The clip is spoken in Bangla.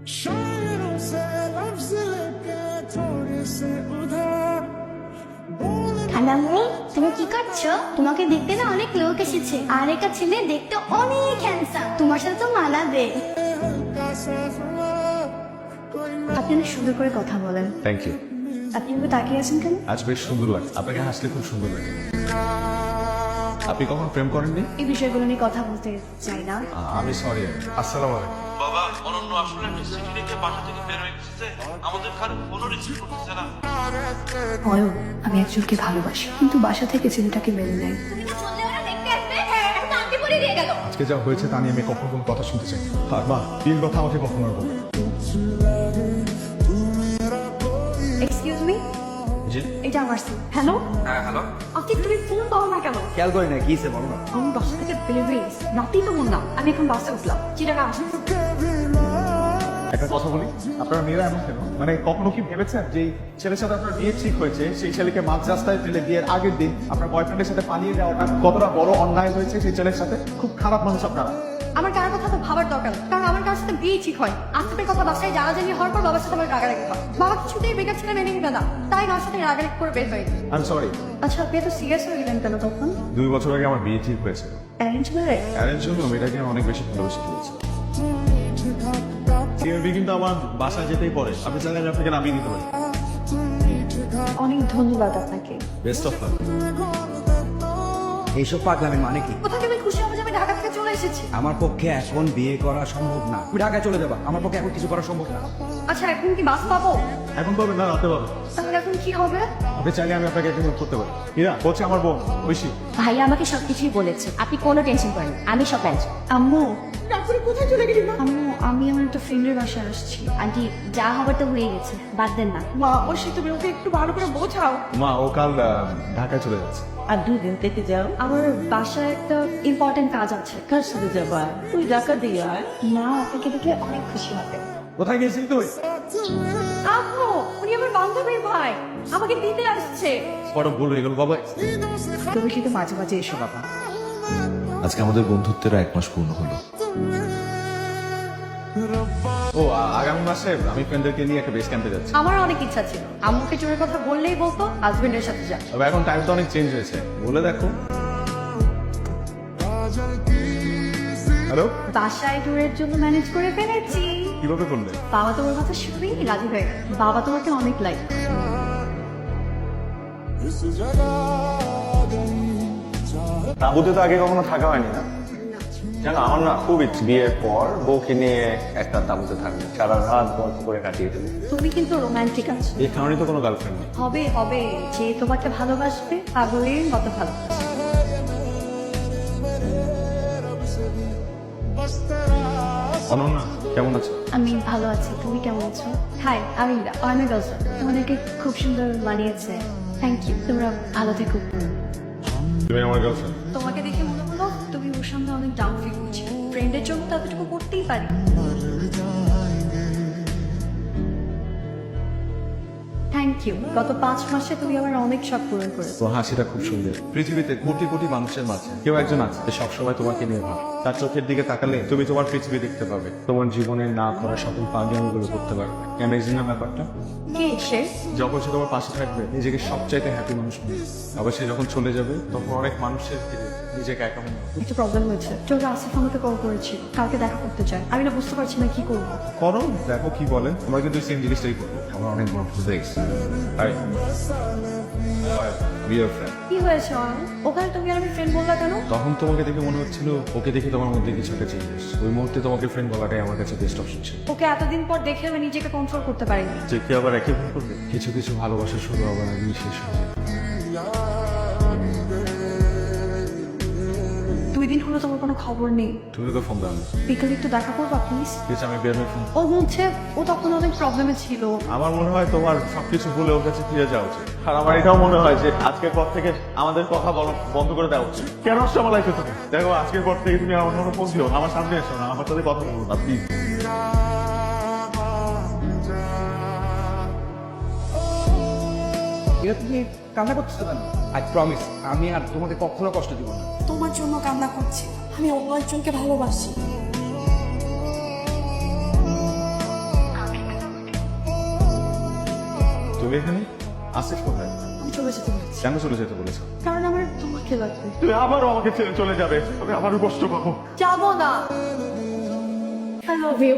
शायरों से लफ्ज लेके थोड़े से उधार খালামণি তুমি কি করছো? তোমাকে দেখতে না অনেক লোক এসেছে, আর একটা ছেলে দেখতে অনেক হ্যান্ডসাম, তোমার সাথে তো মানাবে। हल्का सा हुआ कोई আপনি অনেক সুন্দর করে কথা বলেন। Thank you. আপনি আমাকে তাকিয়ে আছেন কেন? আজ বেশ সুন্দর লাগে, আপনাকে হাসলে খুব সুন্দর লাগে। আপনি কখন প্রেম করেননি? এই বিষয়গুলো নিয়ে কথা বলতে চাই না। আমি সরি। আসসালামু আলাইকুম। বাবা অনন্য আসলে একটা চিঠি লিখে বাসা থেকে বের হয়ে গেছে, আমাদের কারো ফোনও রিসিভ করতেছে না। অয়ন, আমি একজনকে ভালোবাসি, কিন্তু বাসা থেকে ছেলেটাকে মেনে নেয়। তুমি তো চলে যাওয়ার দেখতে আসবে, হ্যাঁ এখন তো আন্টি বলে দিয়ে গেল। আজকে যা হয়েছে তা নিয়ে আমি কখনো কোনো কথা শুনতে চাই না। আর মা, বিয়ের কথা আমাকে কখনো আর বলবে না। এক্সকিউজ মি, জি। এটা আমার সিম। হ্যালো, হ্যাঁ হ্যালো, আপনি তুমি ফোন পাও না কেন? খেয়াল করি না, কি সে বলো না। আমি বাসা থেকে বের হয়ে গেছি, রাতেই তো বললাম। আমি এখন বাসে উঠলাম, চিটাগা আসছি। একটা কথা বলি, আপনারা মেয়েরা এমন কেন? মানে কখনো কি ভেবেছেন যে এই ছেলের সাথে আপনার বিয়ে ঠিক হয়েছে, সেই ছেলেকে মাঝ রাস্তায় ফেলে বিয়ের আগের দিন আপনার বয়ফ্রেন্ডের সাথে পালিয়ে যাওয়াটা কতটা বড় অন্যায় হয়েছে সেই ছেলের সাথে? খুব খারাপ মানুষ আপনারা। আমার কার কথা তো ভাবার দরকার নেই, কারণ আমার কার সাথে বিয়ে ঠিক হয়। আজকের কথা বাসায় জানাজানি হওয়ার পর বাবার সাথে আমার রাগারাগি হয়। বাবা কিছুতেই বেকার ছেলে মেনে নিবে না, তাই আমার সাথে রাগারাগি করে বের হয়ে যায়। I am sorry. আচ্ছা, আপনি তো সিরিয়াস হয়ে গেলেন কেন তখন? 2 বছর আগে আমার বিয়ে ঠিক হয়েছে। Arrange marriage? অ্যারেঞ্জ হলো, মেয়েটাকে আমি অনেক বেশি ভালোবেসে ফেলেছি। সিএমবি কিন্তু আমার বাসায় যেতেই পড়ে, আপনি চাইলে আমি আপনাকে নামিয়ে দিতে পারি। অনেক ধন্যবাদ আপনাকে। Best of luck. এইসব পাগলামের মানে কি? কোথা থেকে খুশি হবে যে আমি ঢাকা থেকে চলে এসেছি? আমার পক্ষে এখন বিয়ে করা সম্ভব না। তুমি ঢাকায় চলে যাবা, আমার পক্ষে এখন কিছু করা সম্ভব না। আচ্ছা, এখন কি বাস পাবো? এখন পাবেন না, রাতে পাবেন। তাহলে এখন কি হবে? আপনি চাইলে আমি আপনাকে একটু হেল্প করতে পারি। হীরা হচ্ছে আমার বোন ঐশী। ভাইয়া আমাকে সবকিছুই বলেছে, আপনি কোনো টেনশন করেন, আমি সব ম্যানেজ। আম্মু, তারপরে কোথায় চলে গেলি? আম্মু, আমি আমার একটা ফ্রেন্ডের বাসায় আসছি। আন্টি যা হবার তো হয়ে গেছে, বাদ দেন না। মা, ওর সাথে তুমি ওকে একটু ভালো করে বোঝাও। মা, ও কাল ঢাকায় চলে যাচ্ছে। আর 2 দিন থেকে যাও। আমার বাসায় একটা ইম্পর্টেন্ট কাজ আছে। কার সাথে যাবা? তুই ঢাকা দিয়ে আয়। মা আপনাকে দেখলে অনেক খুশি হবে। কোথায় গেছিলি তুই? আম্মু, উনি আমার বান্ধবীর ভাই, আমাকে দিতে আসছে। বড় ভুল হয়ে গেল বাবা। তুমি কিন্তু মাঝে মাঝে এসো বাবা। আজকে আমাদের বন্ধুত্বের 1 মাস পূর্ণ হলো। ও আগামী মাসে আমি ফ্রেন্ডদেরকে নিয়ে একটা বেস ক্যাম্পে যাচ্ছি। আমার অনেক ইচ্ছা ছিল, আম্মুকে ট্যুরের কথা বললেই বলতো হাজবেন্ডের সাথে যা। তবে এখন টাইম তো অনেক চেঞ্জ হয়েছে, বলে দেখো। হ্যালো, বাসায় ট্যুরের জন্য ম্যানেজ করে ফেলেছি। কিভাবে করলে? বাবা তোমার কথা শুনেই রাজি হয়ে গেল। বাবা তোমাকে অনেক লাইক। इस जगह गई তাঁবুতে তো আগে কখনো থাকা হয়নি না? জানো, আমার না খুব ইচ্ছে বিয়ের পর বউকে নিয়ে একটা তাঁবুতে থাকবে, সারা রাত গল্প করে কাটিয়ে দেবে। তুমি কিন্তু রোমান্টিক আছো। এই কারণে তো কোনো গার্লফ্রেন্ড নেই। হবে হবে, যে তোমাকে ভালোবাসবে পাগলের মতো ভালোবাসবে। অনন্যা, কেমন আছো? আমি ভালো আছি, তুমি কেমন আছো? হাই, আমি অয়না গার্লফ্রেন্ড। তোমাদেরকে খুব সুন্দর মানিয়েছে। থ্যাংক ইউ, তোমরা ভালো থেকো। তুমি আমার গার্লফ্রেন্ড। তোমাকে দেখে মনে হলো তুমি ওর সামনে অনেক ডাউন ফিল করছো। ফ্রেন্ডের জন্য ততটুকু করতেই পারি। Thank you. গত 5 মাসে তুমি আমার অনেক শখ পূরণ করেছো। তো হাসিটা খুব সুন্দর। পৃথিবীতে কোটি কোটি মানুষের মাঝে কেউ একজন আছে যে সবসময় তোমাকে নিয়ে ভাবে। তার চোখের দিকে তাকালে তুমি তোমার পৃথিবী দেখতে পাবে, তোমার জীবনে না করা সকল পাগলামিগুলো করতে পারবে। অ্যামেজিং না ব্যাপারটা? কে সে? যখন সে তোমার পাশে থাকবে নিজেকে সবচাইতে হ্যাপি মানুষ মনে হবে। আবার সে যখন চলে যাবে তখন অনেক মানুষের ভিড়ে নিজেকে একা মনে হবে। একটা প্রবলেম হয়েছে। তোর আসিফ আমাকে কল করেছিল, কালকে দেখা করতে চাই। আমি না বুঝতে পারছি না কি করবো। করো, দেখো কি বলে। তোমরা কিন্তু সেম জিনিসটাই করবো। আমার অনেক বড় ভুল হয়ে গেছে। Hi, be your friend. কি হয়েছে অয়ন? ওখানে তুমি আর আমি ফ্রেন্ড বললা কেন? তখন তোমাকে দেখে মনে হচ্ছিল ওকে দেখে তোমার মধ্যে কিছু একটা চেঞ্জ এসেছে। ওই মুহূর্তে তোমাকে ফ্রেন্ড বলাটাই আমার কাছে বেস্ট অপশন ছিল। ওকে এতদিন পর দেখে আমি নিজেকে কন্ট্রোল করতে পারিনি। যে কি আবার একই ভুল করবে? কিছু কিছু ভালোবাসা শুরু আবার আগেই শেষ হয়ে যায়। 2 দিন হলো তোমার কোনো খবর নেই। তুমি তো ফোন দাও না। বিকেলে একটু দেখা করবা প্লিজ? ঠিক আছে, আমি বের হয়ে ফোন। ও বলছে ও তখন অনেক প্রবলেমে ছিল। আমার মনে হয় তোমার সবকিছু ভুলে ওর কাছে ফিরে যাওয়া উচিত। আর আমার এটাও মনে হয় যে আজকের পর থেকে আমাদের কথা বন্ধ করে দেওয়া উচিত। কেন আসছো আমার লাইফে তুমি? দেখো, আজকের পর থেকে তুমি আমার মনে ফোন দিও না, আমার সামনে এসো না, আমার সাথে কথা বলবো না প্লিজ। এটা তুমি কান্না করতেছো কেন? আই প্রমিস আমি আর তোমাকে কখনো কষ্ট দিব না। তোমার জন্য কান্না করছি, আমি অন্য একজনকে ভালোবাসি। তুমি এখানে আসিফ কোথায়? আমি চলে যেতে বলেছি কেন চলে যেতে বলেছো? কারণ আমার তোমাকে লাগবে। তুমি আবারও আমাকে ছেড়ে চলে যাবে, আমি আবারও কষ্ট পাবো। যাবো না। I love you.